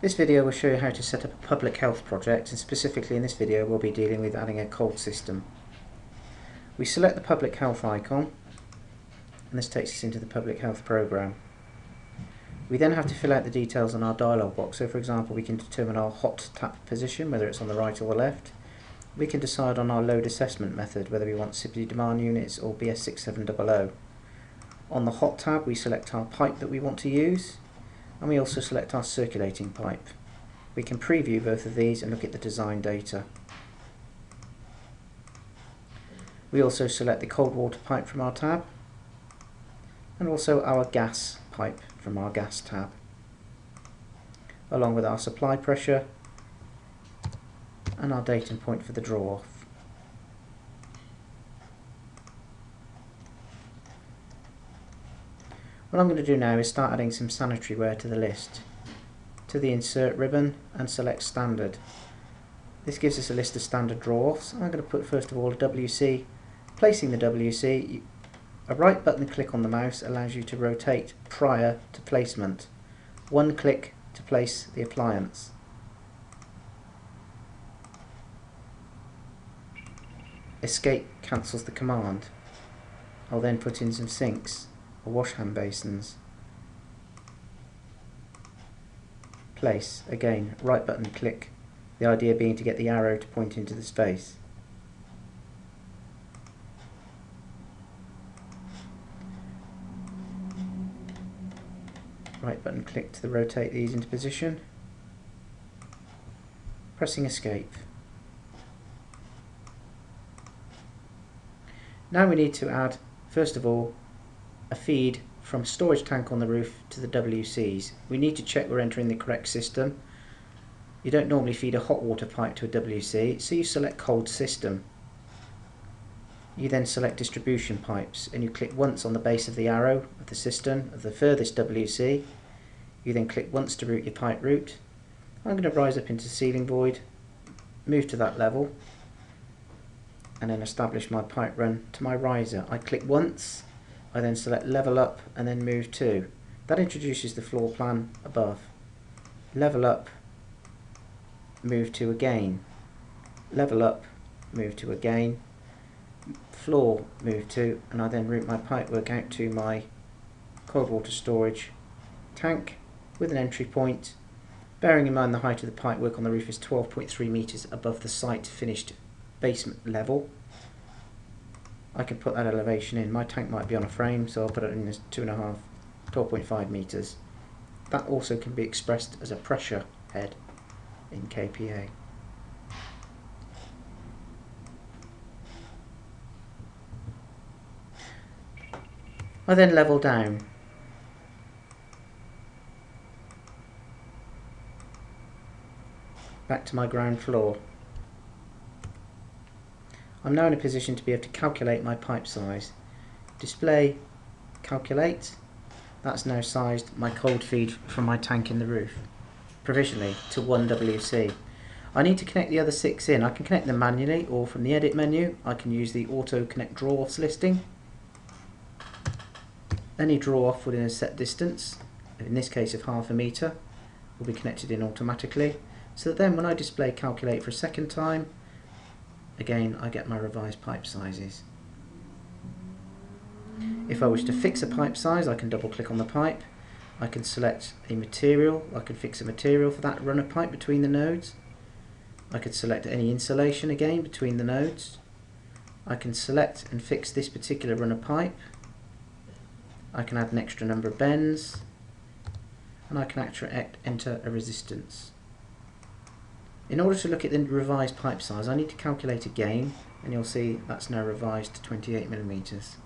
This video will show you how to set up a public health project, and specifically in this video we'll be dealing with adding a cold system. We select the public health icon and this takes us into the public health program. We then have to fill out the details on our dialog box. So for example, we can determine our hot tap position, whether it's on the right or the left. We can decide on our load assessment method, whether we want SIBD demand units or BS6700. On the hot tab we select our pipe that we want to use, and we also select our circulating pipe. We can preview both of these and look at the design data. We also select the cold water pipe from our tab and also our gas pipe from our gas tab, along with our supply pressure and our datum point for the draw off. What I'm going to do now is start adding some sanitary ware to the list. To the insert ribbon and select standard. This gives us a list of standard draw-offs. I'm going to put first of all a WC. Placing the WC, a right button click on the mouse allows you to rotate prior to placement. One click to place the appliance. Escape cancels the command. I'll then put in some sinks or wash hand basins. Place, again, right button click, the idea being to get the arrow to point into the space. Right button click to rotate these into position. Pressing escape. Now we need to add, first of all, a feed from storage tank on the roof to the WCs. We need to check we're entering the correct system. You don't normally feed a hot water pipe to a WC, so you select cold system. You then select distribution pipes and you click once on the base of the arrow of the system of the furthest WC. You then click once to route your pipe route. I'm going to rise up into ceiling void, move to that level, and then establish my pipe run to my riser. I click once, I then select level up and then move to. That introduces the floor plan above. Level up, move to again. Level up, move to again. Floor, move to, and I then route my pipework out to my cold water storage tank with an entry point. Bearing in mind the height of the pipework on the roof is 12.3 metres above the site finished basement level. I can put that elevation in. My tank might be on a frame, so I'll put it in as 12.5 metres. That also can be expressed as a pressure head in kPa. I then level down. Back to my ground floor. I'm now in a position to be able to calculate my pipe size. Display, calculate. That's now sized my cold feed from my tank in the roof, provisionally to 1 WC. I need to connect the other 6 in. I can connect them manually, or from the edit menu I can use the auto connect draw offs listing. Any draw off within a set distance, in this case of ½ metre, will be connected in automatically, so that then when I display calculate for a second time, again I get my revised pipe sizes. If I wish to fix a pipe size, I can double click on the pipe. I can select a material. I can fix a material for that run of pipe between the nodes. I could select any insulation again between the nodes. I can select and fix this particular run of pipe. I can add an extra number of bends, and I can enter a resistance. In order to look at the revised pipe size, I need to calculate again, and you'll see that's now revised to 28mm.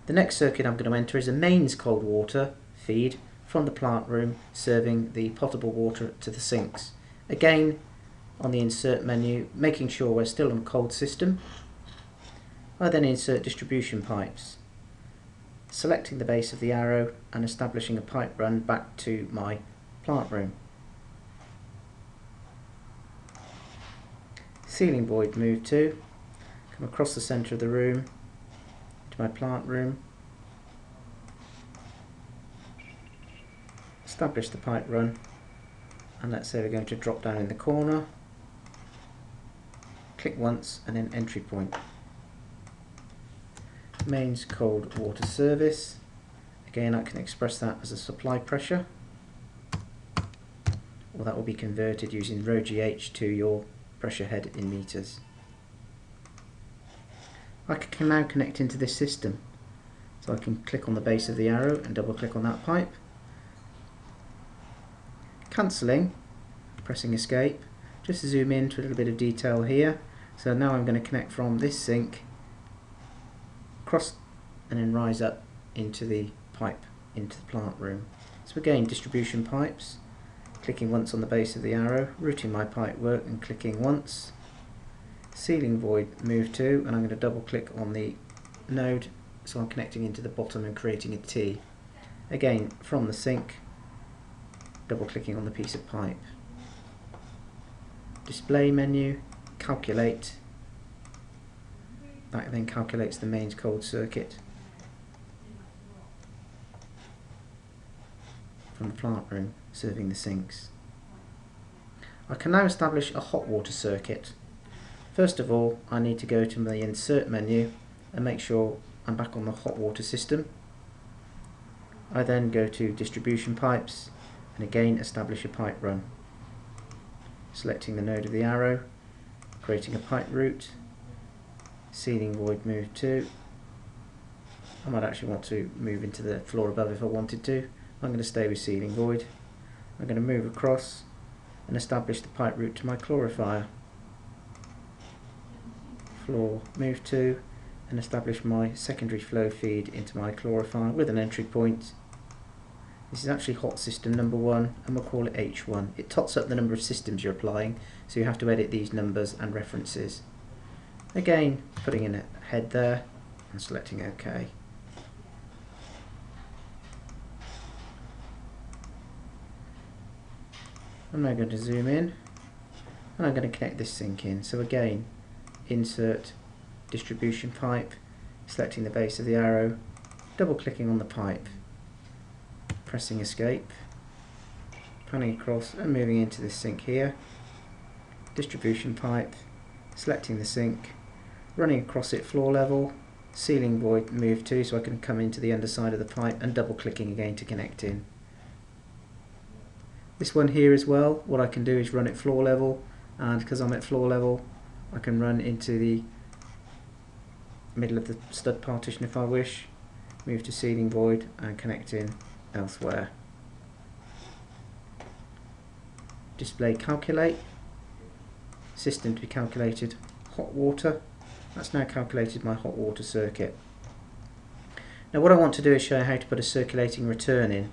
The next circuit I'm going to enter is a mains cold water feed from the plant room, serving the potable water to the sinks. Again, on the insert menu, making sure we're still on a cold system, I then insert distribution pipes, selecting the base of the arrow and establishing a pipe run back to my plant room. Ceiling void move to, come across the centre of the room to my plant room, establish the pipe run, and let's say we're going to drop down in the corner, click once and then entry point. Mains cold water service. Again, I can express that as a supply pressure, or that will be converted using rho GH to your pressure head in meters. I can now connect into this system, so I can click on the base of the arrow and double click on that pipe, cancelling, pressing escape, just to zoom in to a little bit of detail here. So now I'm going to connect from this sink across and then rise up into the pipe into the plant room. So again, distribution pipes, clicking once on the base of the arrow, routing my pipe work and clicking once, sealing void move to, and I'm going to double click on the node so I'm connecting into the bottom and creating a T. Again, from the sink, double clicking on the piece of pipe. Display menu, calculate, that then calculates the mains cold circuit from the plant room serving the sinks. I can now establish a hot water circuit. First of all, I need to go to the insert menu and make sure I'm back on the hot water system. I then go to distribution pipes and again establish a pipe run. Selecting the node of the arrow, creating a pipe route, sealing void move to. I might actually want to move into the floor above if I wanted to. I'm going to stay with sealing void. I'm going to move across and establish the pipe route to my chlorifier. Floor move to, and establish my secondary flow feed into my chlorifier with an entry point. This is actually hot system number 1 and we'll call it H1. It tots up the number of systems you're applying, so you have to edit these numbers and references. Again, putting in a head there and selecting OK. I'm now going to zoom in and I'm going to connect this sink in. So again, insert distribution pipe, selecting the base of the arrow, double clicking on the pipe, pressing escape, panning across and moving into this sink here, distribution pipe, selecting the sink, running across it floor level, sealing void move to so I can come into the underside of the pipe and double clicking again to connect in. This one here as well, what I can do is run it floor level, and because I'm at floor level I can run into the middle of the stud partition if I wish, move to sealing void and connect in elsewhere. Display calculate, system to be calculated, hot water. That's now calculated my hot water circuit. Now what I want to do is show you how to put a circulating return in.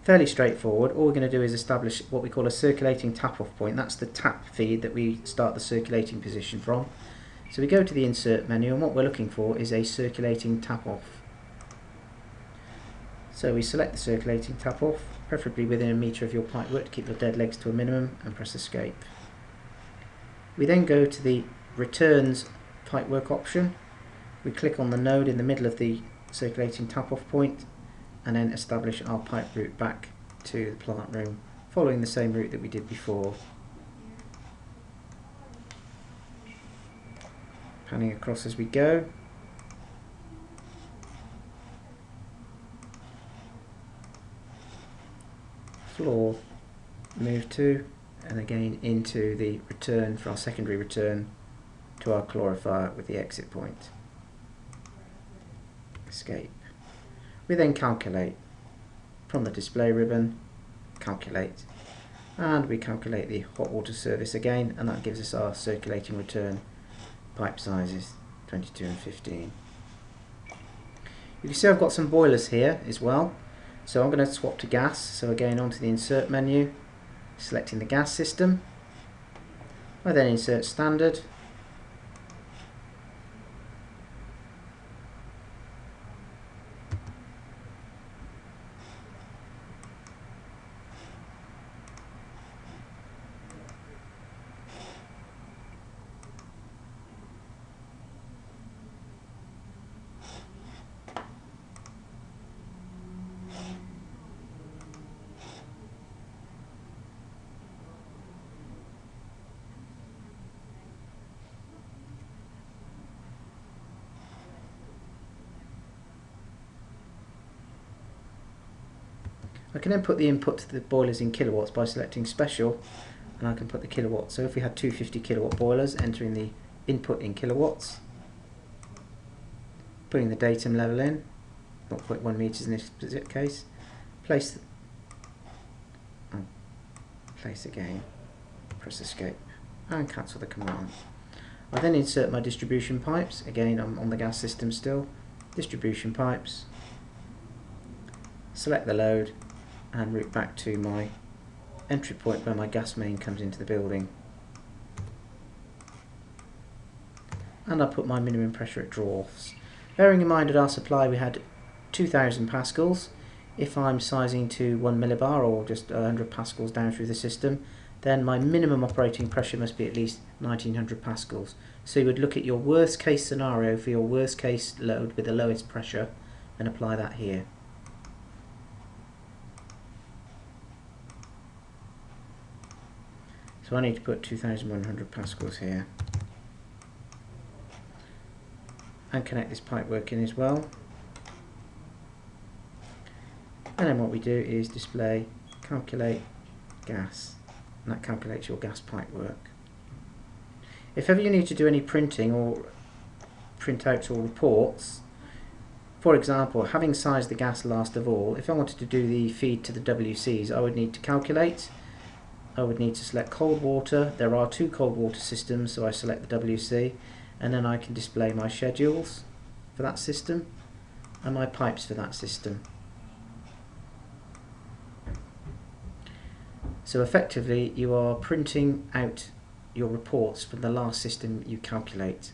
Fairly straightforward. All we're going to do is establish what we call a circulating tap off point. That's the tap feed that we start the circulating position from. So we go to the insert menu and what we're looking for is a circulating tap off. So we select the circulating tap off, preferably within a metre of your pipework to keep your dead legs to a minimum, and press escape. We then go to the returns pipework option. We click on the node in the middle of the circulating tap off point and then establish our pipe route back to the plant room, following the same route that we did before. Panning across as we go. Floor move to, and again into the return for our secondary return to our chlorifier with the exit point. Escape. We then calculate from the display ribbon, calculate, and we calculate the hot water service again, and that gives us our circulating return pipe sizes 22 and 15. You can see I've got some boilers here as well, so I'm going to swap to gas. So again onto the insert menu, selecting the gas system. I then insert standard, I can then put the input to the boilers in kilowatts by selecting special, and I can put the kilowatts. So if we had 250 kilowatt boilers, entering the input in kilowatts, putting the datum level in, 0.1 meters in this case, place again, press escape, and cancel the command. I then insert my distribution pipes. Again, I'm on the gas system still. Distribution pipes, select the load, and route back to my entry point where my gas main comes into the building. And I put my minimum pressure at draw-offs. Bearing in mind at our supply we had 2000 pascals. If I'm sizing to 1 millibar or just 100 pascals down through the system, then my minimum operating pressure must be at least 1900 pascals. So you would look at your worst case scenario for your worst case load with the lowest pressure and apply that here. So I need to put 2100 pascals here. And connect this pipework in as well. And then what we do is display calculate gas, and that calculates your gas pipework. If ever you need to do any printing or printouts or reports, for example, having sized the gas last of all, if I wanted to do the feed to the WCs, I would need to calculate. I would need to select cold water. There are 2 cold water systems, so I select the WC, and then I can display my schedules for that system and my pipes for that system. So effectively you are printing out your reports from the last system you calculate.